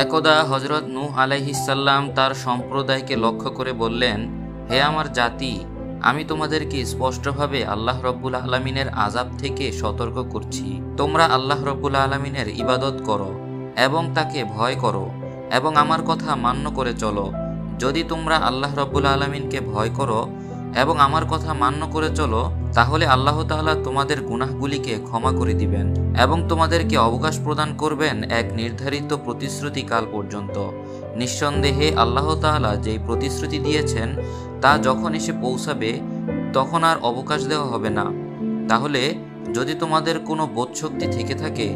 একদা হজরত নূহ আলাইহিসসালাম তার সম্প্রদায়কে লক্ষ্য করে বললেন, হে আমার জাতি, আমি তোমাদেরকে স্পষ্টভাবে আল্লাহ রব্বুল আলমিনের আযাব থেকে সতর্ক করছি। তোমরা আল্লাহ রব্বুল আলমিনের ইবাদত করো এবং তাকে ভয় করো এবং আমার কথা মান্য করে চলো। যদি তোমরা আল্লাহ রব্বুল আলমিনকে ভয় করো এবং আমার কথা মান্য করে চলো, তাহলে আল্লাহ তাআলা তোমাদের গুনাহগুলিকে ক্ষমা করে দিবেন এবং তোমাদেরকে অবকাশ প্রদান করবেন এক নির্ধারিত প্রতিশ্রুতি কাল পর্যন্ত। নিঃসন্দেহে আল্লাহ তাআলা যেই প্রতিশ্রুতি দিয়েছেন তা যখন এসে পৌঁছাবে তখন আর অবকাশ দেওয়া হবে না। তাহলে যদি তোমাদের কোনো বোধশক্তি থেকে থাকে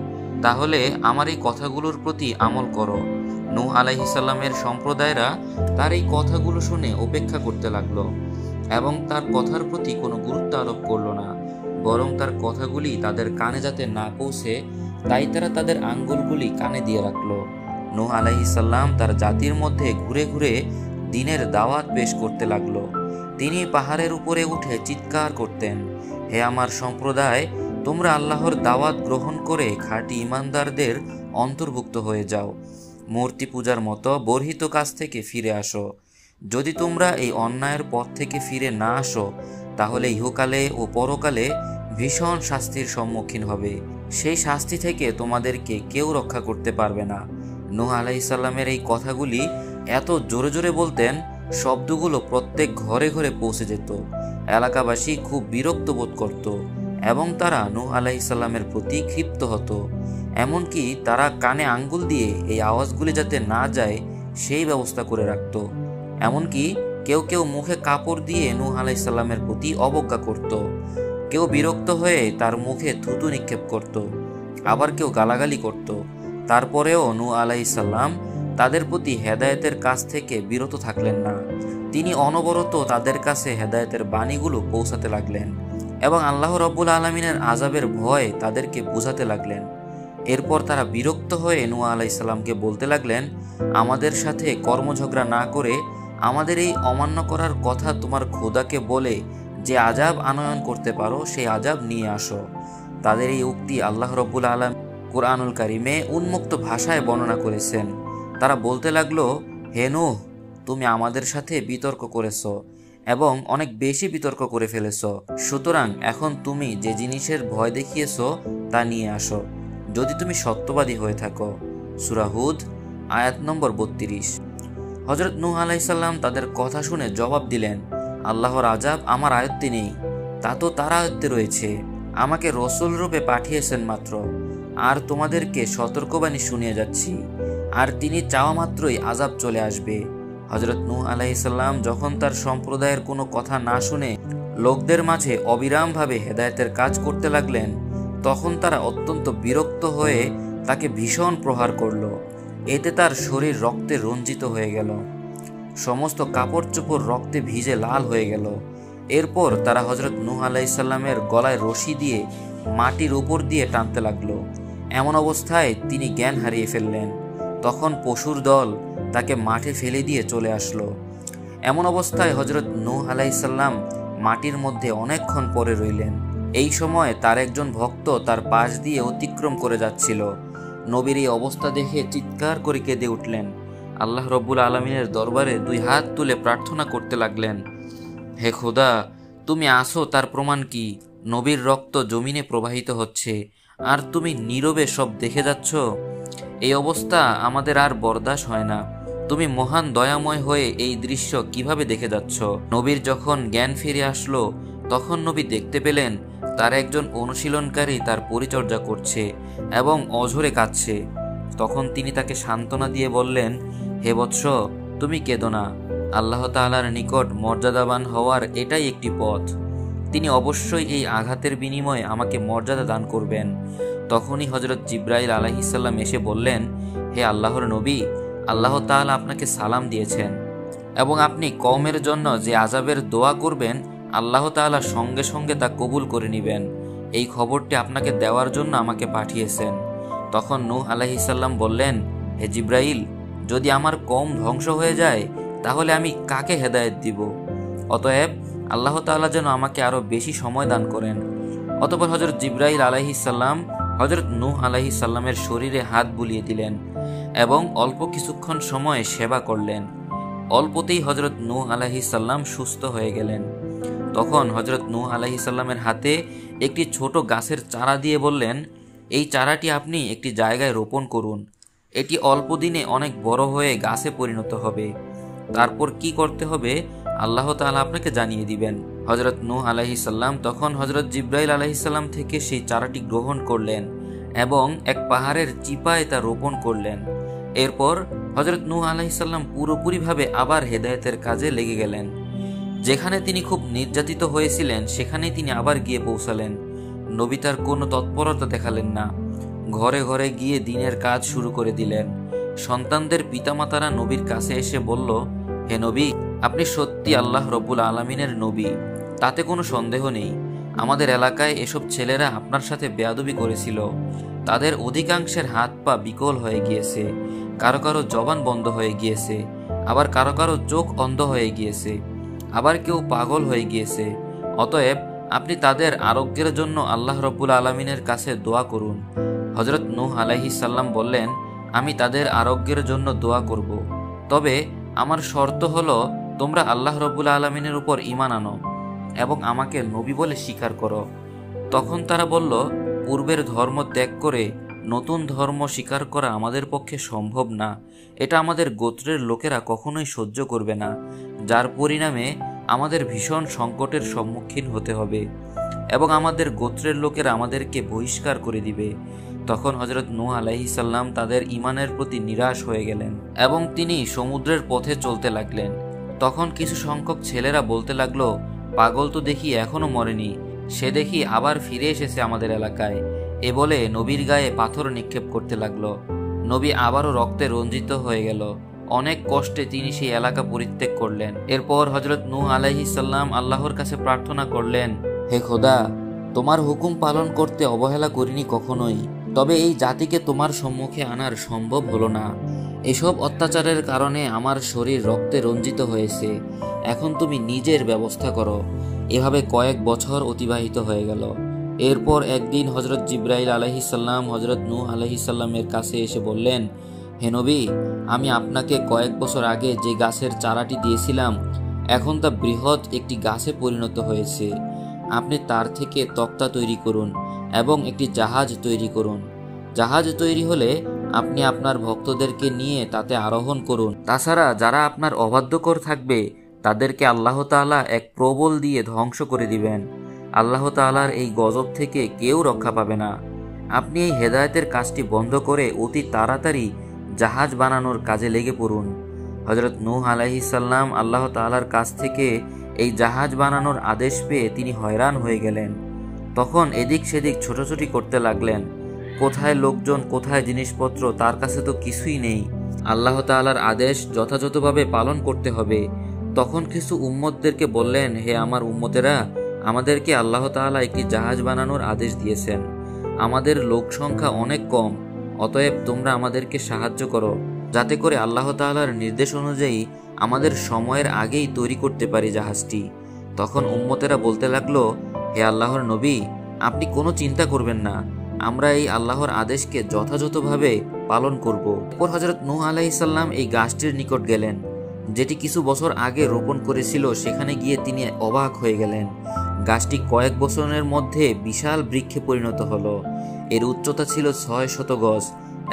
তাহলে আমার এই কথাগুলোর প্রতি আমল করো। নূহ আলাইহিসসালামের সম্প্রদায়রা তার এই কথাগুলো শুনে উপেক্ষা করতে লাগলো এবং তার কথার প্রতি কোনো গুরুত্ব আরোপ করল না, বরং তার কথাগুলি তাদের কানে যাতে না পৌঁছে তাই তারা তাদের আঙ্গুলগুলি কানে দিয়ে রাখলো। নূহ আলাইহিসসালাম তার জাতির মধ্যে ঘুরে ঘুরে দ্বীনের দাওয়াত পেশ করতে লাগলো। তিনি পাহাড়ের উপরে উঠে চিৎকার করতেন, হে আমার সম্প্রদায়, তোমরা আল্লাহর দাওয়াত গ্রহণ করে খাঁটি ঈমানদারদের অন্তর্ভুক্ত হয়ে যাও। মূর্তি পূজার মতো বর্হিত কাজ থেকে ফিরে আসো। যদি তোমরা এই অন্যায়ের পথ থেকে ফিরে না আসো তাহলে ইহকালে ও পরকালে ভীষণ শাস্তির সম্মুখীন হবে। সেই শাস্তি থেকে তোমাদেরকে কেউ রক্ষা করতে পারবে না। নূহ আলাইহিসসালামের এই কথাগুলি এত জোরে জোরে বলতেন, শব্দগুলো প্রত্যেক ঘরে ঘরে পৌঁছে যেত। এলাকাবাসী খুব বিরক্ত বোধ করত এবং তারা নূহ আলাইহিসসালামের প্রতি ক্ষিপ্ত হতো। এমনকি তারা কানে আঙ্গুল দিয়ে এই আওয়াজগুলি যাতে না যায় সেই ব্যবস্থা করে রাখত। এমনকি কেউ কেউ মুখে কাপড় দিয়ে নূহ আলাইহিসসালামের প্রতি অবজ্ঞা করত। কেউ বিরক্ত হয়ে তার মুখে থুতু নিক্ষেপ করত, আবার কেউ গালাগালি করত। তারপরেও নূহ আলাইহিসসালাম তাদের প্রতি হেদায়েতের কাছ থেকে বিরত থাকলেন না। তিনি অনবরত তাদের কাছে হেদায়েতের বাণীগুলো পৌঁছাতে লাগলেন এবং আল্লাহ রব্বুল আলমিনের আযাবের ভয় তাদেরকে বোঝাতে লাগলেন। এরপর তারা বিরক্ত হয়ে নূহ আলাইহিসসালামকে বলতে লাগলেন, আমাদের সাথে কর্মঝগড়া না করে আমাদের এই অমান্য করার কথা তোমার খোদাকে বলে যে আযাব আনয়ন করতে পারো সেই আযাব নিয়ে আসো। তাদের এই উক্তি আল্লাহ রব্বুল আলামিন কুরআনুল কারীমে উন্মুক্ত ভাষায় বর্ণনা করেছেন। তারা বলতে লাগলো, হে নূহ, তুমি আমাদের সাথে বিতর্ক করেছো এবং অনেক বেশি বিতর্ক করে ফেলেছো। সুতরাং এখন তুমি যে জিনিসের ভয় দেখিয়েছো তা নিয়ে আসো, যদি তুমি সত্যবাদী হয়ে থাকো। সূরা হুদ আয়াত নম্বর 32। হযরত নূহ আলাইহিসসালাম তাদের কথা শুনে জবাব দিলেন, আল্লাহর আযাব আমার আয়ত্তে নেই, তা তো তার আয়ত্তে রয়েছে। আমাকে রাসূল রূপে পাঠিয়েছেন মাত্র, আর তোমাদেরকে সতর্কবাণী শুনিয়ে যাচ্ছি, আর তিনি চাওয়া মাত্রই আযাব চলে আসবে। হযরত নূহ আলাইহিসসালাম যখন তার সম্প্রদায়ের কোনো কথা না শুনে লোকদের মাঝে অবিরামভাবে হেদায়েতের কাজ করতে লাগলেন, তখন তারা অত্যন্ত বিরক্ত হয়ে তাকে ভীষণ প্রহার করল। এতে তার শরীর রক্তে রঞ্জিত হয়ে গেল, সমস্ত কাপড় চোপড় রক্তে ভিজে লাল হয়ে গেল। এরপর তারা হযরত নূহ আলাইহিসসালামের গলায় রশি দিয়ে মাটির উপর দিয়ে টানতে লাগলো। এমন অবস্থায় তিনি জ্ঞান হারিয়ে ফেললেন। তখন পশুর দল তাকে মাঠে ফেলে দিয়ে চলে আসলো। এমন অবস্থায় হযরত নূহ আলাইহিসসালাম মাটির মধ্যে অনেকক্ষণ পড়ে রইলেন। এই সময় তার একজন ভক্ত তার পাশ দিয়ে অতিক্রম করে যাচ্ছিল। নবীর এই অবস্থা দেখে চিৎকার করে কেঁদে উঠলেন। আল্লাহ রব্বুল আলমিনের দরবারে দুই হাত তুলে প্রার্থনা করতে লাগলেন, হে খোদা, তুমি আসো তার প্রমাণ কি? নবীর রক্ত জমিনে প্রবাহিত হচ্ছে আর তুমি নীরবে সব দেখে যাচ্ছ। এই অবস্থা আমাদের আর বরদাস্ত হয় না। তুমি মহান দয়াময় হয়ে এই দৃশ্য কিভাবে দেখে যাচ্ছ? নবীর যখন জ্ঞান ফিরে আসলো তখন নবী দেখতে পেলেন তার একজন অনুশীলনকারী তার পরিচর্যা করছে এবং অঝরে কাঁদছে। তখন তিনি তাকে সান্ত্বনা দিয়ে বললেন, হে বৎস, তুমি কেঁদো না। আল্লাহ তাআলার নিকট মর্যাদাবান হওয়ার এটাই একটি পথ। তিনি অবশ্যই এই আঘাতের বিনিময়ে আমাকে মর্যাদা দান করবেন। তখনই হযরত জিবরাইল আলাইহিসসালাম এসে বললেন, হে আল্লাহর নবী, আল্লাহ তাআলা আপনাকে সালাম দিয়েছেন এবং আপনি কওমের জন্য যে আযাবের দোয়া করবেন আল্লাহ তাআলা সঙ্গে সঙ্গে তা কবুল করে নেবেন। এই খবরটি আপনাকে দেওয়ার জন্য আমাকে পাঠিয়েছেন। তখন নূহ আলাইহিসসালাম বললেন, হে জিবরাইল, যদি আমার কওম ধ্বংস হয়ে যায় তাহলে আমি কাকে হেদায়েত দিব? অতএব আল্লাহ তাআলা যেন আমাকে আরো বেশি সময় দান করেন। অতঃপর হযরত জিবরাইল আলাইহিসসালাম হযরত নূহ আলাইহিসসালামের শরীরে হাত বুলিয়ে দিলেন এবং অল্প কিছুক্ষণ সময় সেবা করলেন। অল্পতেই হজরত নূহ আলাইহিসসালাম সুস্থ হয়ে গেলেন। তখন হজরত নূহ আলাইহিসসালামের হাতে একটি ছোট গাছের চারা দিয়ে বললেন, এই চারাটি আপনি একটি জায়গায় রোপণ করুন। এটি অল্প দিনে অনেক বড় হয়ে গাছে পরিণত হবে। তারপর কি করতে হবে আল্লাহ তাআলা আপনাকে জানিয়ে দিবেন। হজরত নূহ আলাইহিসসালাম তখন হজরত জিব্রাইল আলাইহিসসালাম থেকে সেই চারাটি গ্রহণ করলেন এবং এক পাহাড়ের চিপায় তা রোপণ করলেন। এরপর হজরত নূহ আলাইহিসসালাম পুরোপুরিভাবে আবার হেদায়েতের কাজে লেগে গেলেন। যেখানে তিনি খুব নির্যাতিত হয়েছিলেন সেখানেই তিনি আবার গিয়ে পৌঁছালেন। নবী তার কোনো তৎপরতা দেখালেন না। ঘরে ঘরে গিয়ে দিনের কাজ শুরু করে দিলেন। সন্তানদের পিতামাতারা নবীর কাছে এসে বলল, হে নবী, আপনি সত্যি আল্লাহ রব্বুল আলামিনের নবী, তাতে কোনো সন্দেহ নেই। আমাদের এলাকায় এসব ছেলেরা আপনার সাথে বেয়াদবি করেছিল। তাদের অধিকাংশের হাত পা বিকল হয়ে গিয়েছে, কারো কারো জবান বন্ধ হয়ে গিয়েছে, আবার কারো কারো চোখ অন্ধ হয়ে গিয়েছে, আবার কেউ পাগল হয়ে গিয়েছে। অতএব আপনি তাদের আরোগ্যের জন্য আল্লাহ রব্বুল আলামিনের কাছে দোয়া করুন। হজরত নূহ আলাইহিসসালাম বললেন, আমি তাদের আরোগ্যের জন্য দোয়া করব, তবে আমার শর্ত হলো তোমরা আল্লাহ রব্বুল আলামিনের উপর ঈমান আনো এবং আমাকে নবী বলে স্বীকার করো। তখন তারা বলল, পূর্বের ধর্ম ত্যাগ করে নতুন ধর্ম স্বীকার করা আমাদের পক্ষে সম্ভব না। এটা আমাদের গোত্রের লোকেরা কখনোই সহ্য করবে না, যার পরিণামে আমাদের ভীষণ সংকটের সম্মুখীন হতে হবে এবং আমাদের গোত্রের লোকেরা আমাদেরকে বহিষ্কার করে দিবে। তখন হজরত নূহ আলাইহিসসালাম তাদের ঈমানের প্রতি নিরাশ হয়ে গেলেন এবং তিনি সমুদ্রের পথে চলতে লাগলেন। তখন কিছু সংখ্যক ছেলেরা বলতে লাগলো, পাগল তো দেখি এখনো মরেনি, সে দেখি আবার ফিরে এসেছে আমাদের এলাকায়। এ বলে নবীর গায়ে পাথর নিক্ষেপ করতে লাগলো। নবী আবারও রক্তে রঞ্জিত হয়ে গেল। অনেক কষ্টে তিনি সেই এলাকা পরিত্যাগ করলেন। এরপর হজরত নূহ আলাইহিসসালাম আল্লাহর কাছে প্রার্থনা করলেন, হে খোদা, তোমার হুকুম পালন করতে অবহেলা করিনি কখনোই, তবে এই জাতিকে তোমার সম্মুখে আনার সম্ভব হলো না। এসব অত্যাচারের কারণে আমার শরীর রক্তে রঞ্জিত হয়েছে। এখন তুমি নিজের ব্যবস্থা করো। এভাবে কয়েক বছর অতিবাহিত হয়ে গেল। এরপর একদিন হজরত জিব্রাইল আলাইহিসসালাম হজরত নূহ আলাইহিসসালামের কাছে এসে বললেন, হে নবী, আমি আপনাকে কয়েক বছর আগে যে গাছের চারাটি দিয়েছিলাম এখন তা বৃহৎ একটি গাছে পরিণত হয়েছে। আপনি তার থেকে তক্তা তৈরি করুন এবং একটি জাহাজ তৈরি করুন। জাহাজ তৈরি হলে আপনি আপনার ভক্তদেরকে নিয়ে তাতে আরোহণ করুন। তাছাড়া যারা আপনার অবাধ্যকর থাকবে তাদেরকে আল্লাহ তাআলা এক প্রবল দিয়ে ধ্বংস করে দিবেন। আল্লাহ তাআলার এই গজব থেকে কেউ রক্ষা পাবে না। আপনি এই হেদায়েতের কাজটি বন্ধ করে অতি তাড়াতাড়ি জাহাজ বানানোর কাজে লেগে পড়ুন। হজরত নূহ আলাইহিসসালাম আল্লাহ তাআলার কাছ থেকে এই জাহাজ বানানোর আদেশ পেয়ে তিনি হয়রান হয়ে গেলেন। তখন এদিক সেদিক ছোটাছুটি করতে লাগলেন। কোথায় লোকজন, কোথায় জিনিসপত্র, তার কাছে তো কিছুই নেই। আল্লাহ তাআলার আদেশ যথাযথভাবে পালন করতে হবে। তখন কিছু উম্মতদেরকে বললেন, হে আমার উম্মতেরা, আমাদেরকে আল্লাহ তাআলা একটি জাহাজ বানানোর আদেশ দিয়েছেন। আমাদের লোক সংখ্যা অনেক কম, অতএব তোমরা আমাদেরকে সাহায্য করো, যাতে করে আল্লাহ তাআলার নির্দেশ অনুযায়ী আমাদের সময়ের আগেই তৈরি করতে পারি জাহাজটি। তখন উম্মতেরা বলতে লাগলো, হে আল্লাহর নবী, আপনি কোনো চিন্তা করবেন না, আমরা এই আল্লাহর আদেশকে যথাযথভাবে পালন করব। এরপর হযরত নূহ আলাইহিসসালাম এই গাছটির নিকট গেলেন, যেটি কিছু বছর আগে রোপণ করেছিল। সেখানে গিয়ে তিনি অবাক হয়ে গেলেন। গাছটি কয়েক বছরের মধ্যে বিশাল বৃক্ষে পরিণত হলো। এর উচ্চতা ছিল 600 গজ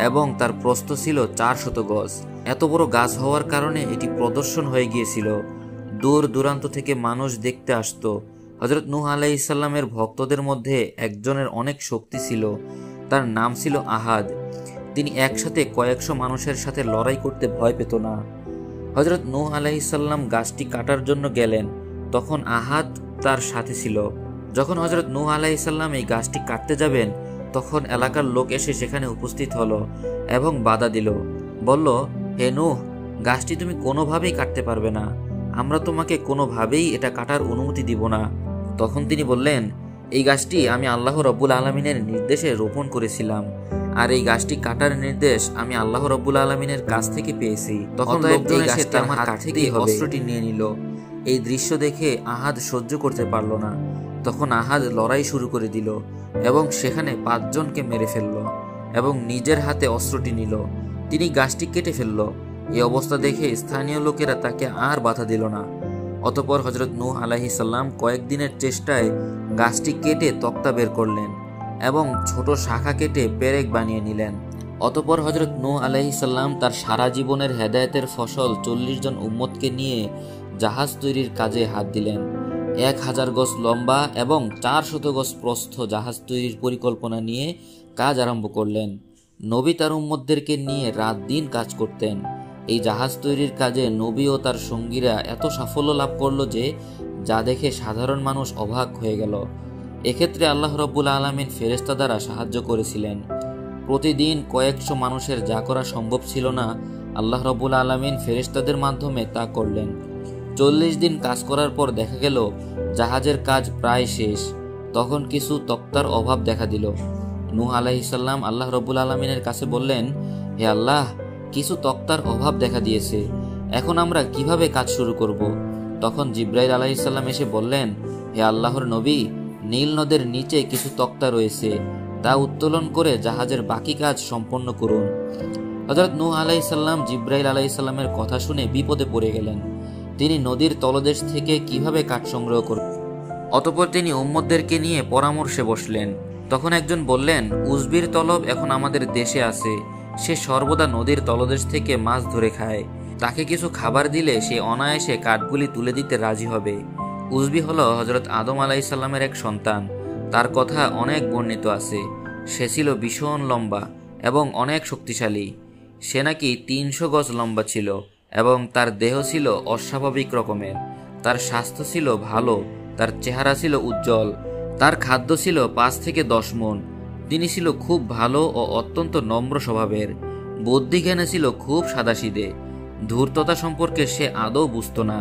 এবং তার প্রস্থ ছিল 400 গজ। এত বড় গাছ হওয়ার কারণে এটি প্রদর্শন হয়ে গিয়েছিল। দূর দূরান্ত থেকে মানুষ দেখতে আসতো। হযরত নূহ আলাইহিসসালামের ভক্তদের মধ্যে একজনের অনেক শক্তি ছিল। তার নাম ছিল আহাদ। তিনি একসাথে কয়েকশো মানুষের সাথে লড়াই করতে ভয় পেত না। হযরত নূহ আলাইহিসসালাম গাছটি কাটার জন্য গেলেন, তখন আহাদ তার সাথে ছিল। যখন হযরত নূহ আলাইহিসসালাম এই গাছটি কাটতে যাবেন, তখন এলাকার লোক এসে সেখানে উপস্থিত হলো এবং বাধা দিল। বলল, হে নূহ, গাছটি তুমি কোনোভাবেই কাটতে পারবে না। আমরা তোমাকে কোনোভাবেই এটা কাটার অনুমতি দিব না। তখন তিনি বললেন, এই গাছটি আমি আল্লাহ রব্বুল আলামিনের নির্দেশে রোপণ করেছিলাম, আর এই গাছটি কাটার নির্দেশ আমি আল্লাহ রব্বুল আলামিনের কাছ থেকে পেয়েছি। তখন লোকজন এসে তার হাত থেকে অস্ত্রটি নিয়ে নিল। এই দৃশ্য দেখে আহাদ সহ্য করতে পারল না। তখন আহাদ লড়াই শুরু করে দিল এবং সেখানে 5 জনকে মেরে ফেলল এবং নিজের হাতে অস্ত্রটি নিল তিনি গাছটি কেটে ফেলল। এই অবস্থা দেখে স্থানীয় লোকেরা তাকে আর বাধা দিল না। অতঃপর হযরত নূহ আলাইহিস সালাম কয়েকদিনের চেষ্টায় গাছটি কেটে তক্তা বের করলেন এবং ছোট শাখা কেটে পেরেক বানিয়ে নিলেন। অতঃপর হযরত নূহ আলাইহিস সালাম তার সারা জীবনের হেদায়েতের ফসল 40 জন উম্মতকে নিয়ে জাহাজ তৈরির কাজে হাত দিলেন। 1000 গজ লম্বা এবং 400 গজ প্রস্থ জাহাজ তৈরির পরিকল্পনা নিয়ে কাজ আরম্ভ করলেন। নবী তার উম্মতদেরকে নিয়ে রাত দিন কাজ করতেন। এই জাহাজ তৈরির কাজে নবী ও তার সঙ্গীরা এত সাফল্য লাভ করল যে যা দেখে সাধারণ মানুষ অবাক হয়ে গেল। এক্ষেত্রে আল্লাহ রাব্বুল আলামিন ফেরেশতা দ্বারা সাহায্য করেছিলেন। প্রতিদিন কয়েকশো মানুষের যা করা সম্ভব ছিল না, আল্লাহ রাব্বুল আলামিন ফেরেশতাদের মাধ্যমে তা করলেন। 40 দিন কাজ করার পর দেখা গেল জাহাজের কাজ প্রায় শেষ। তখন কিছু তক্তার অভাব দেখা দিল। নূহ আলাইহিস সালাম আল্লাহ রাব্বুল আলামিনের কাছে বললেন, হে আল্লাহ, কিছু তক্তার অভাব দেখা দিয়েছে, এখন আমরা কিভাবে কাজ শুরু করব? তখন জিবরাইল আলাইহিস সালাম এসে বললেন, হে আল্লাহর নবী, নীল নদের নিচে কিছু তক্তা রয়েছে, তা উত্তোলন করে জাহাজের বাকি কাজ সম্পন্ন করুন। হযরত নূহ আলাইহিস সালাম জিবরাইল আলাইহিস সালামের কথা শুনে বিপদে পড়ে গেলেন। তিনি নদীর তলদেশ থেকে কিভাবে কাঠ সংগ্রহ করবেন। অতঃপর তিনি উম্মতদেরকে নিয়ে পরামর্শে বসলেন। তখন একজন বললেন, উজবির তলব এখন আমাদের দেশে আছে, সে সর্বদা নদীর তলদেশ থেকে মাছ ধরে খায়। তাকে কিছু খাবার দিলে সে অনায়াসে কাঠগুলি তুলে দিতে রাজি হবে। উজবি হলো হযরত আদম আলাইহিস সালামের এক সন্তান। তার কথা অনেক বর্ণিত আছে। সে ছিল ভীষণ লম্বা এবং অনেক শক্তিশালী। সে নাকি 300 গজ লম্বা ছিল এবং তার দেহ ছিল অস্বাভাবিক রকমের। তার স্বাস্থ্য ছিল ভালো, তার চেহারা ছিল উজ্জ্বল, তার খাদ্য ছিল 5 থেকে 10 মণ। তিনি ছিল খুব ভালো ও অত্যন্ত নম্র স্বভাবের। বুদ্ধিজ্ঞানে ছিল খুব সাদাসিধে। ধূর্ততা সম্পর্কে সে আদৌ বুঝত না।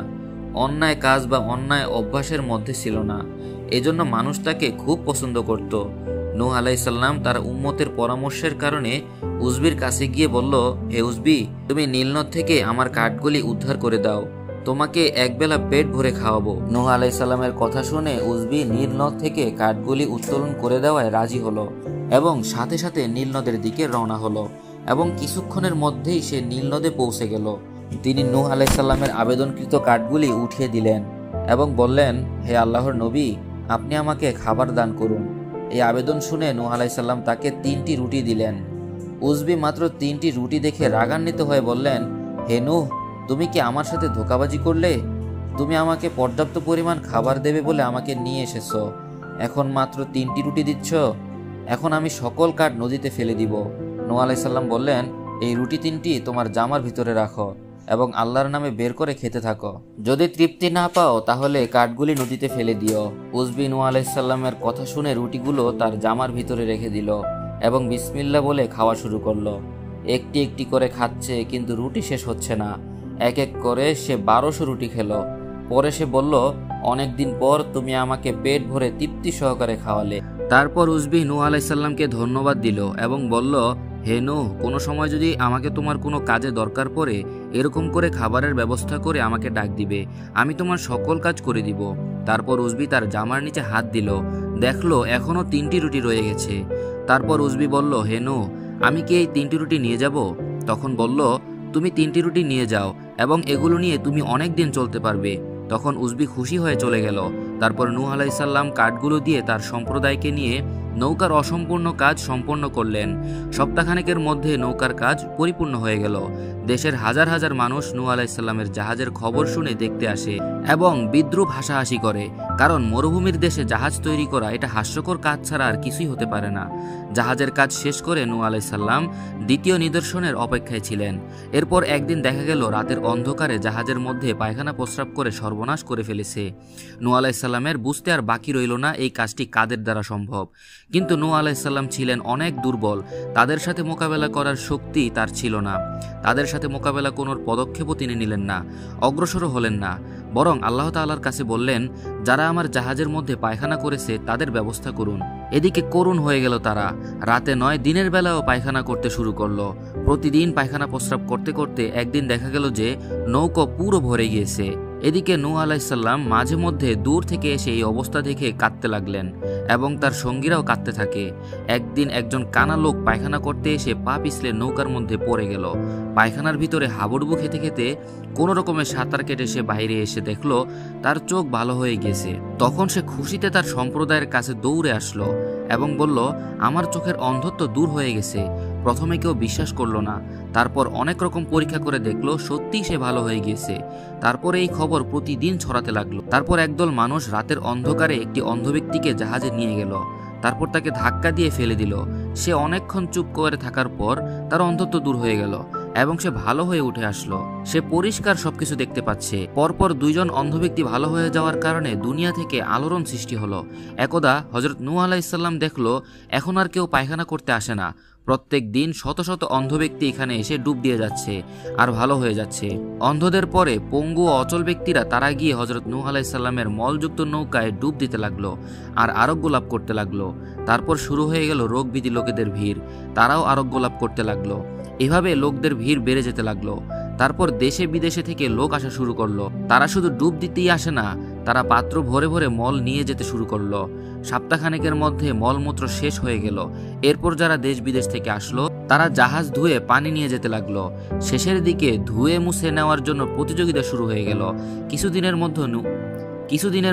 অন্যায় কাজ বা অন্যায় অভ্যাসের মধ্যে ছিল না। এজন্য মানুষ তাকে খুব পছন্দ করত। নূহ আলাইহিস সালাম তার উম্মতের পরামর্শের কারণে উজবির কাছে গিয়ে বলল, হে উজবি, তুমি নীলনদ থেকে আমার কাঠগুলি উদ্ধার করে দাও, তোমাকে একবেলা পেট ভরে খাওয়াবো। নূহ আলাইহিস সালামের কথা শুনে উজবি নীলনদ থেকে কাঠগুলি উত্তোলন করে দেওয়ায় রাজি হলো এবং সাথে সাথে নীলনদের দিকে রওনা হলো এবং কিছুক্ষণের মধ্যেই সে নীলনদে পৌঁছে গেল। তিনি নূহ আলাইহিস সালামের আবেদনকৃত কাঠগুলি উঠিয়ে দিলেন এবং বললেন, হে আল্লাহর নবী, আপনি আমাকে খাবার দান করুন। এই আবেদন শুনে নূহ আলাইহিস সালাম তাকে 3টি রুটি দিলেন। উজবি মাত্র 3টি রুটি দেখে রাগান্বিত হয়ে বললেন, হে নূহ, তুমি কি আমার সাথে ধোঁকাবাজি করলে? তুমি আমাকে পর্যাপ্ত পরিমাণ খাবার দেবে বলে আমাকে নিয়ে এসেছো, এখন মাত্র 3টি রুটি দিচ্ছ? এখন আমি সকল কাঠ নদীতে ফেলে দিব। নূহ আলাইহিস সালাম বললেন, এই রুটি 3টি তোমার জামার ভিতরে রাখো এবং আল্লাহর নামে বের করে খেতে থাকো। যদি তৃপ্তি না পাও তাহলে কাঠগুলি নদীতে ফেলে দিও। উজবি নূহ আলাইহিস সালামের কথা শুনে রুটিগুলো তার জামার ভিতরে রেখে দিল এবং বিসমিল্লাহ বলে খাওয়া শুরু করলো। একটি একটি করে খাচ্ছে, কিন্তু রুটি শেষ হচ্ছে না। এক এক করে সে 1200 রুটি খেলো। পরে সে বলল, অনেকদিন পর তুমি আমাকে পেট ভরে তৃপ্তি সহকারে খাওয়ালে। তারপর উজবি নূহ আলাইহিস সালামকে ধন্যবাদ দিল এবং বলল, হে নূহ, কোনো সময় যদি আমাকে তোমার কোনো কাজে দরকার পড়ে এরকম করে খাবারের ব্যবস্থা করে আমাকে ডাক দিবে, আমি তোমার সকল কাজ করে দিব। তারপর উজবি তার জামার নিচে হাত দিল, দেখলো এখনো 3টি রুটি রয়ে গেছে। তারপর উজবি বলল, হে নূহ, আমি কি এই 3টি রুটি নিয়ে যাব? তখন বলল, তুমি 3টি রুটি নিয়ে যাও এবং এগুলো নিয়ে তুমি অনেক দিন চলতে পারবে। তখন উজবি খুশি হয়ে চলে গেল। তারপর নূহ আলাইহিস সালাম কাঠগুলো দিয়ে তার সম্প্রদায়কে নিয়ে নৌকার অসম্পূর্ণ কাজ সম্পন্ন করলেন। সপ্তাহখানেকের মধ্যে নৌকার কাজ পরিপূর্ণ হয়ে গেল। দেশের হাজার হাজার মানুষ নূহ আলাইহিস সালামের জাহাজের খবর শুনে দেখতে আসে এবং বিদ্রুপ হাসাহাসি করে, কারণ মরুভূমির দেশে জাহাজ তৈরি করা এটা হাস্যকর কাজ ছাড়া আর কিছুই হতে পারে না। জাহাজের কাজ শেষ করে নূহ আলাইহিস সালাম দ্বিতীয় নিদর্শনের অপেক্ষায় ছিলেন। এরপর একদিন দেখা গেল রাতের অন্ধকারে জাহাজের মধ্যে পায়খানা প্রস্রাব করে সর্বনাশ করে ফেলেছে। নূহ আলাইহিস সালামের বুঝতে আর বাকি রইল না এই কাজটি কাদের দ্বারা সম্ভব। কিন্তু নূহ আলাইহিস সালাম ছিলেন অনেক দুর্বল। তাদের সাথে মোকাবেলা করার শক্তি তার ছিল না। তাদের সাথে মোকাবেলা কোনো পদক্ষেপও তিনি নিলেন না, অগ্রসরও হলেন না। বরং আল্লাহ তাআলার কাছে বললেন, যারা আমার জাহাজের মধ্যে পায়খানা করেছে তাদের ব্যবস্থা করুন। এদিকে করুণ হয়ে গেল তারা। রাতে নয়, দিনের বেলাও পায়খানা করতে শুরু করলো। প্রতিদিন পায়খানা প্রস্রাব করতে করতে একদিন দেখা গেল যে নৌকা পুরো ভরে গিয়েছে। এদিকে নূহ আলাইহিসসালাম মাঝে মধ্যে দূর থেকে এসে এই অবস্থা দেখে কাঁদতে লাগলেন এবং তার সঙ্গীরাও কাঁদতে থাকে। একদিন একজন কানা লোক পায়খানা করতে এসে পা পিছলে নৌকার মধ্যে পড়ে গেল। পায়খানার ভিতরে হাবুডুবু খেতে খেতে কোনো রকমের সাঁতার কেটে সে বাইরে এসে দেখলো তার চোখ ভালো হয়ে গেছে। তখন সে খুশিতে তার সম্প্রদায়ের কাছে দৌড়ে আসলো এবং বলল, আমার চোখের অন্ধত্ব দূর হয়ে গেছে। প্রথমে কেউ বিশ্বাস করলো না, তারপর অনেক রকম পরীক্ষা করে দেখলো সত্যিই সে ভালো হয়ে গেছে। তারপরে এই খবর প্রতিদিন ছড়াতে লাগলো। তারপর একদল মানুষ রাতের অন্ধকারে একটি অন্ধ ব্যক্তিকে জাহাজে নিয়ে গেল, তারপর তাকে ধাক্কা দিয়ে ফেলে দিল। সে অনেকক্ষণ চুপ করে থাকার পর তার অন্ধত্ব দূর হয়ে গেল এবং সে ভালো হয়ে উঠে আসলো। সে পরিষ্কার সবকিছু দেখতে পাচ্ছে। পরপর দুইজন অন্ধ ব্যক্তি ভালো হয়ে যাওয়ার কারণে দুনিয়া থেকে আলোড়ন সৃষ্টি হলো। একদা হযরত নূহ আলাইহিসসালাম দেখলো এখন আর কেউ পায়খানা করতে আসে না। প্রত্যেক দিন শত শত অন্ধ ব্যক্তি এখানে এসে ডুব দিয়ে যাচ্ছে আর ভালো হয়ে যাচ্ছে। অন্ধদের পরে পঙ্গু ও অচল ব্যক্তিরা তারা গিয়ে হযরত নূহ আলাইহিসসালামের মলযুক্ত নৌকায় ডুব দিতে লাগলো আর আরোগ্য লাভ করতে লাগলো। তারপর শুরু হয়ে গেল রোগবিধি লোকেদের ভিড়, তারাও আরোগ্য লাভ করতে লাগলো। এভাবে লোকদের ভিড় বেড়ে যেতে লাগলো। তারপর দেশে বিদেশে থেকে লোক আসা শুরু করলো। তারা শুধু ডুব দিতেই আসে না, তারা পাত্র ভরে ভরে মল নিয়ে যেতে শুরু করলো। সপ্তাহখানেকের মধ্যে মলমূত্র শেষ হয়ে গেল। এরপর যারা দেশ বিদেশ থেকে আসলো তারা জাহাজ ধুয়ে পানি নিয়ে যেতে লাগলো। শেষের দিকে ধুয়ে মুছে নেওয়ার জন্য প্রতিযোগিতা শুরু হয়ে গেল। কিছুদিনের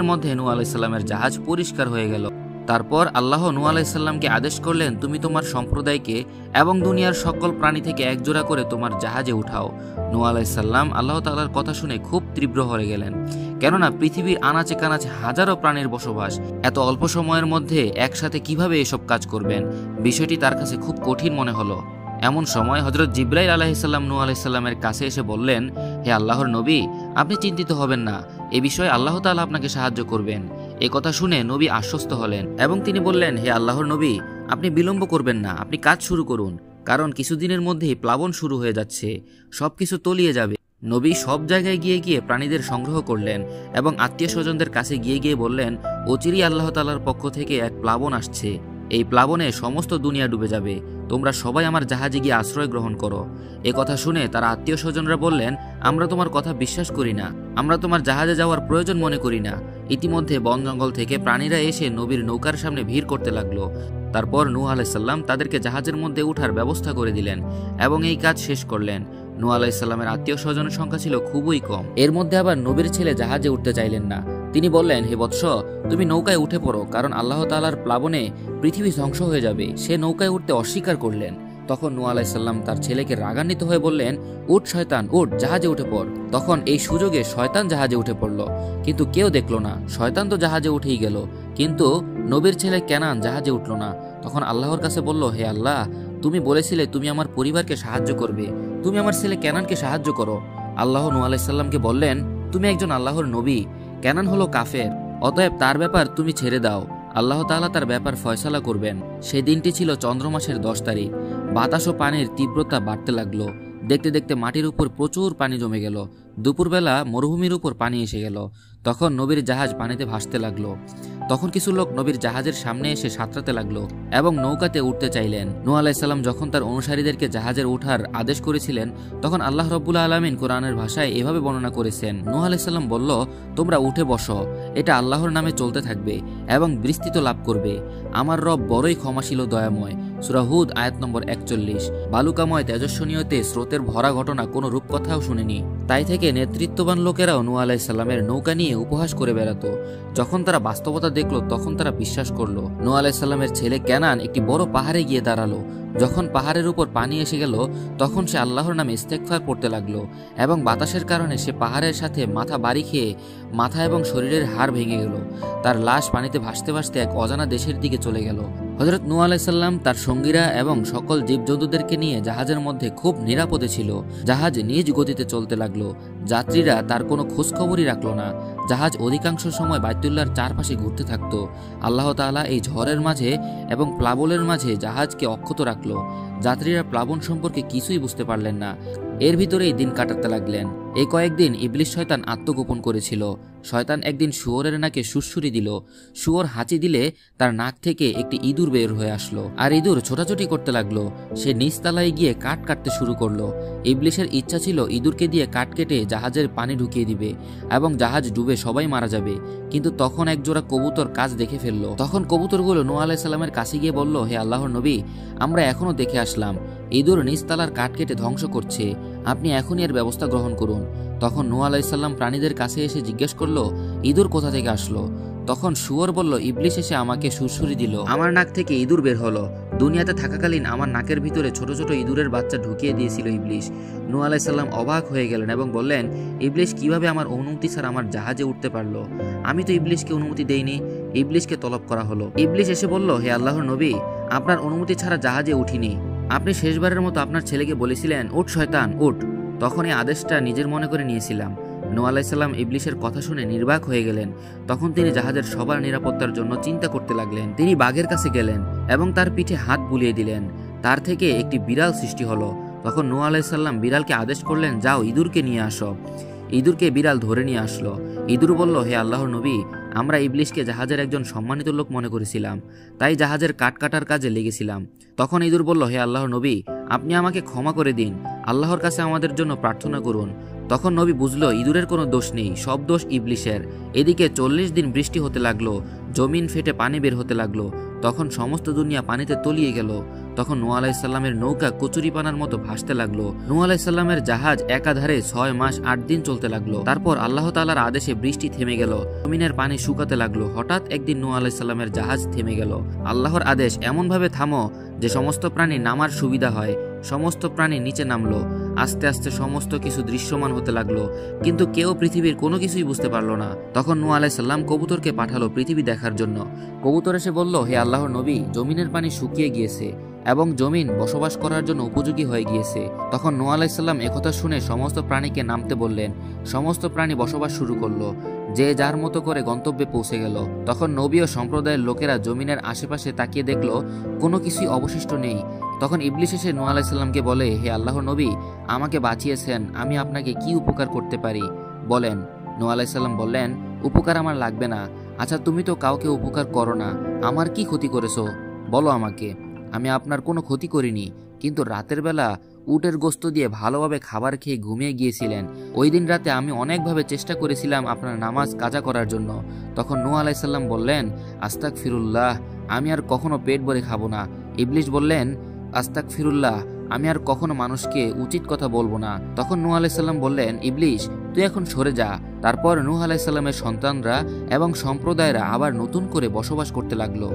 মধ্যে নূহ আলাইহিসসালামের জাহাজ পরিষ্কার হয়ে গেল। তারপর আল্লাহ নূহ আলাইহিসসালামকে আদেশ করলেন, তুমি তোমার সম্প্রদায়কে এবং দুনিয়ার সকল প্রাণী থেকে একজোড়া করে তোমার জাহাজে উঠাও। নূহ আলাইহিসসালাম আল্লাহ তাআলার কথা শুনে খুব তীব্র হয়ে গেলেন, কেননা পৃথিবীর আনাচে কানাচে হাজারো প্রাণীর বসবাস। এত অল্প সময়ের মধ্যে একসাথে কিভাবে এসব কাজ করবেন, বিষয়টি তার কাছে খুব কঠিন মনে হলো। এমন সময় হযরত জিবরাইল আলাইহিসসালাম নূহ আলাইহিসসালামের কাছে এসে বললেন, হে আল্লাহর নবী, আপনি চিন্তিত হবেন না, এ বিষয়ে আল্লাহ তাআলা আপনাকে সাহায্য করবেন। এ কথা শুনে নবী আশ্বস্ত হলেন এবং তিনি বললেন, হে আল্লাহর নবী, আপনি বিলম্ব করবেন না, আপনি কাজ শুরু করুন, কারণ কিছুদিনের মধ্যেই প্লাবন শুরু হয়ে যাচ্ছে, সবকিছু তলিয়ে যাবে। নবী সব জায়গায় গিয়ে গিয়ে প্রাণীদের সংগ্রহ করলেন এবং আত্মীয় স্বজনদের কাছে গিয়ে গিয়ে বললেন, অচিরেই আল্লাহ তাআলার পক্ষ থেকে এক প্লাবন আসছে, এই প্লাবনে সমস্ত দুনিয়া ডুবে যাবে, তোমরা সবাই আমার জাহাজে গিয়ে আশ্রয় গ্রহণ করো। এ কথা শুনে তারা আত্মীয় স্বজনরা বললেন, আমরা তোমার কথা বিশ্বাস করি না, আমরা তোমার জাহাজে যাওয়ার প্রয়োজন মনে করি না। ইতিমধ্যে বন জঙ্গল থেকে প্রাণীরা এসে নবীর নৌকার সামনে ভিড় করতে লাগলো। তারপর নূহ আলাইহিসসালাম তাদেরকে জাহাজের মধ্যে ওঠার ব্যবস্থা করে দিলেন এবং এই কাজ শেষ করলেন। নূহ আলাইহিসসালামের আত্মীয় স্বজনের সংখ্যা ছিল খুবই কম। এর মধ্যে আবার নবীর ছেলে জাহাজে উঠতে চাইলেন না। তিনি বললেন, হে বৎস, তুমি নৌকায় উঠে পড়ো, কারণ আল্লাহ তাআলার প্লাবনে পৃথিবী ধ্বংস হয়ে যাবে। সে নৌকায় উঠতে অস্বীকার করলেন। তখন নূহ আলাইহিসসালাম তার ছেলেকে রাগান্বিত হয়ে বললেন, উঠ শয়তান, উঠ, জাহাজে উঠে পড়। তখন এই সুযোগে শয়তান জাহাজে উঠে পড়ল, কিন্তু কেউ দেখলো না। শয়তান তো জাহাজে উঠেই গেল, কিন্তু নবীর ছেলে কেনান জাহাজে উঠল না। তখন আল্লাহর কাছে বলল, হে আল্লাহ, তুমি বলেছিলে তুমি আমার পরিবারকে সাহায্য করবে, তুমি আমার ছেলে কেনানকে সাহায্য করো। আল্লাহ নূহ আলাইহিসসালামকে বললেন, তুমি একজন আল্লাহর নবী, কেনান হলো কাফের, অতএব তার ব্যাপার তুমি ছেড়ে দাও, আল্লাহ তাআলা তার ব্যাপার ফয়সালা করবেন। সেই দিনটি ছিল চন্দ্র মাসের 10 তারিখ। বাতাস ও পানির তীব্রতা বাড়তে লাগলো। দেখতে দেখতে মাটির উপর প্রচুর পানি জমে গেল। দুপুরবেলা মরুভূমির উপর পানি এসে গেল। তখন নবীর জাহাজ পানিতে ভাসতে লাগলো। তখন কিছু লোক নবীর জাহাজের সামনে এসে সাঁতরাতে লাগলো এবং নৌকাতে উঠতে চাইলেন। নূহ আলাইহিস সালাম যখন তার অনুসারীদেরকে জাহাজের ওঠার আদেশ করেছিলেন, তখন আল্লাহ রাব্বুল আলামিন কোরআনের ভাষায় এভাবে বর্ণনা করেছেন। নূহ আলাইহিস সালাম বলল, তোমরা উঠে বসো, এটা আল্লাহর নামে চলতে থাকবে এবং বিস্তৃত লাভ করবে। আমার রব বড়ই ক্ষমাশীল ও দয়াময়। সূরা হুদ আয়াত নম্বর 41। বালুকাময় তেজস্বনীয়তে স্রোতের ভরা ঘটনা কোনো রূপকথাও শুনেনি। তাই থেকে নেতৃত্ববান লোকেরাও নূহ আলাইহিস সালামের নৌকা নিয়ে উপহাস করে বেড়াতো। যখন তারা বাস্তবতা দেখলো তখন তারা বিশ্বাস করলো। নূহ আলাইহিস সালামের ছেলে কেনান একটি বড় পাহাড়ে গিয়ে দাঁড়ালো। যখন পাহাড়ের উপর পানি এসে গেল তখন সে আল্লাহর নামে ইস্তেগফার পড়তে লাগলো এবং বাতাসের কারণে সে পাহাড়ের সাথে মাথা বাড়ি খেয়ে মাথা এবং শরীরের হাড় ভেঙে গেল। তার লাশ পানিতে ভাসতে ভাসতে এক অজানা দেশের দিকে চলে গেল। হযরত নূহ আলাইহিস সালাম তার সঙ্গীরা এবং সকল জীবজন্তুদেরকে নিয়ে জাহাজের মধ্যে খুব নিরাপদে ছিল। জাহাজ নিজ গতিতে চলতে লাগলো। যাত্রীরা তার কোনো খোঁজখবরই রাখলো না। জাহাজ অধিকাংশ সময় বাইতুল্লাহর চারপাশে ঘুরতে থাকতো। আল্লাহ তাআলা এই ঝড়ের মাঝে এবং প্লাবনের মাঝে জাহাজকে অক্ষত রাখলো। যাত্রীরা প্লাবন সম্পর্কে কিছুই বুঝতে পারলেন না। এর ভিতরেই দিন কাটাতে লাগলেন। এই কয়েকদিন ইবলিশ শয়তান আত্মগোপন করেছিল। শয়তান একদিন শুয়োরের নাকে সুরসুরি দিল। শুয়োর হাঁচি দিলে তার নাক থেকে একটি ইঁদুর বের হয়ে আসলো, আর ইঁদুর ছোটাছুটি করতে লাগলো। সে নিচতলায় গিয়ে কাঠ কাটতে শুরু করলো। ইবলিশের ইচ্ছা ছিল ইঁদুরকে দিয়ে কাঠ কেটে জাহাজের পানি ঢুকিয়ে দিবে এবং জাহাজ ডুবে সবাই মারা যাবে। কিন্তু তখন একজোড়া কবুতর কাজ দেখে ফেললো। তখন কবুতরগুলো নূহ আলাইহিস সালামের কাছে গিয়ে বলল, হে আল্লাহর নবী, আমরা এখনো দেখে আসলাম ইঁদুর নিচতলার কাঠ কেটে ধ্বংস করছে, আপনি এখনই এর ব্যবস্থা গ্রহণ করুন। তখন নূহ আলাইহিস সালাম প্রাণীদের কাছে এসে জিজ্ঞেস করলো, ইঁদুর কোথা থেকে আসলো? তখন শুয়োর বলল, ইবলিশ এসে আমাকে সুরসুরি দিল, আমার নাক থেকে ইঁদুর বের হলো। দুনিয়াতে থাকাকালীন আমার নাকের ভিতরে ছোট ছোট ইঁদুরের বাচ্চা ঢুকিয়ে দিয়েছিল ইবলিশ। নূহ আলাইহিস সালাম অবাক হয়ে গেলেন এবং বললেন, ইবলিশ কিভাবে আমার অনুমতি ছাড়া আমার জাহাজে উঠতে পারলো? আমি তো ইবলিশকে অনুমতি দেইনি। ইবলিশকে তলব করা হলো। ইবলিশ এসে বলল, হে আল্লাহর নবী, আপনার অনুমতি ছাড়া জাহাজে উঠিনি। আপনি শেষবারের মতো আপনার ছেলেকে বলেছিলেন, উঠ শয়তান উঠ। তখন এই আদেশটা নিজের মনে করে নিয়েছিলাম। নূহ আলাইহিস সালাম ইবলিশের কথা শুনে নির্বাক হয়ে গেলেন। তখন তিনি জাহাজের সবার নিরাপত্তার জন্য চিন্তা করতে লাগলেন। তিনি বাঘের কাছে গেলেন এবং তার পিঠে হাত বুলিয়ে দিলেন। তার থেকে একটি বিড়াল সৃষ্টি হলো। তখন নূহ আলাইহিস সালাম বিড়ালকে আদেশ করলেন, যাও ইঁদুরকে নিয়ে আসো। ইঁদুরকে বিড়াল ধরে নিয়ে আসলো। ইঁদুর বলল, হে আল্লাহর নবী, আমরা ইবলিশকে জাহাজের একজন সম্মানিত লোক মনে করেছিলাম, তাই জাহাজের কাঠ কাটার কাজে লেগেছিলাম। তখন ইঁদুর বলল, হে আল্লাহর নবী, আপনি আমাকে ক্ষমা করে দিন, আল্লাহর কাছে আমাদের জন্য প্রার্থনা করুন। তখন নবী বুঝলো ইঁদুরের কোনো দোষ নেই, সব দোষ ইবলিশের। এদিকে 40 দিন বৃষ্টি হতে লাগলো, জমিন ফেটে পানি বের হতে লাগলো। তখন সমস্ত দুনিয়া পানিতে তলিয়ে গেল। তখন নূহ আলাইহিস সালামের নৌকা কচুরিপানার মতো ভাসতে লাগলো। নূহ আলাইহিস সালামের জাহাজ একাধারে 6 মাস 8 দিন চলতে লাগলো। তারপর আল্লাহ তাআলার আদেশে বৃষ্টি থেমে গেল, জমিনের পানি শুকাতে লাগলো। হঠাৎ একদিন নূহ আলাইহিস সালামের জাহাজ থেমে গেল। আল্লাহর আদেশ, এমন ভাবে থামো যে সমস্ত প্রাণী নামার সুবিধা হয়। সমস্ত প্রাণী নিচে নামলো। আস্তে আস্তে সমস্ত কিছু দৃশ্যমান হতে লাগলো, কিন্তু কেউ পৃথিবীর কোনো কিছুই বুঝতে পারলো না। তখন নূহ আলাইহিস সালাম কবুতরকে পাঠালো পৃথিবী দেখার জন্য। কবুতর এসে বলল, হে আল্লাহর নবী, জমিনের পানি শুকিয়ে গিয়েছে এবং জমিন বসবাস করার জন্য উপযোগী হয়ে গিয়েছে। তখন নূহ আলাইহিস সালাম একথা শুনে সমস্ত প্রাণীকে নামতে বললেন। সমস্ত প্রাণী বসবাস শুরু করলো, যে যার মতো করে গন্তব্যে পৌঁছে গেল। তখন নবী ও সম্প্রদায়ের লোকেরা জমিনের আশেপাশে তাকিয়ে দেখলো কোনো কিছুই অবশিষ্ট নেই। তখন ইবলিশ এসে নূহ আলাইহিস সালামকে বলে, হে আল্লাহর নবী, আমাকে বাঁচিয়েছেন, আমি আপনাকে কি উপকার করতে পারি বলেন। নূহ আলাইহিস সালাম বললেন, উপকার আমার লাগবে না। আচ্ছা, তুমি তো কাউকে উপকার করো না, আমার কি ক্ষতি করেছো বলো আমাকে। আমি আপনার কোনো ক্ষতি করিনি, কিন্তু রাতের বেলা উটের গোস্ত দিয়ে ভালোভাবে খাবার খেয়ে ঘুমিয়ে গিয়েছিলেন। ওই দিন রাতে আমি অনেকভাবে চেষ্টা করেছিলাম আপনার নামাজ কাজা করার জন্য। তখন নূহ আলাইহিস সালাম বললেন, আস্তাগফিরুল্লাহ, আমি আর কখনো পেট ভরে খাবো না। ইবলিশ বললেন, আস্তাগফিরুল্লাহ, আমি আর কখনো মানুষকে উচিত কথা বলবো না। তখন নূহ আলাইহিস সালাম বললেন, ইবলিশ, তুই এখন সরে যা। তারপর নূহ আলাইহিস সালামের সন্তানরা এবং সম্প্রদায়রা আবার নতুন করে বসবাস করতে লাগলো।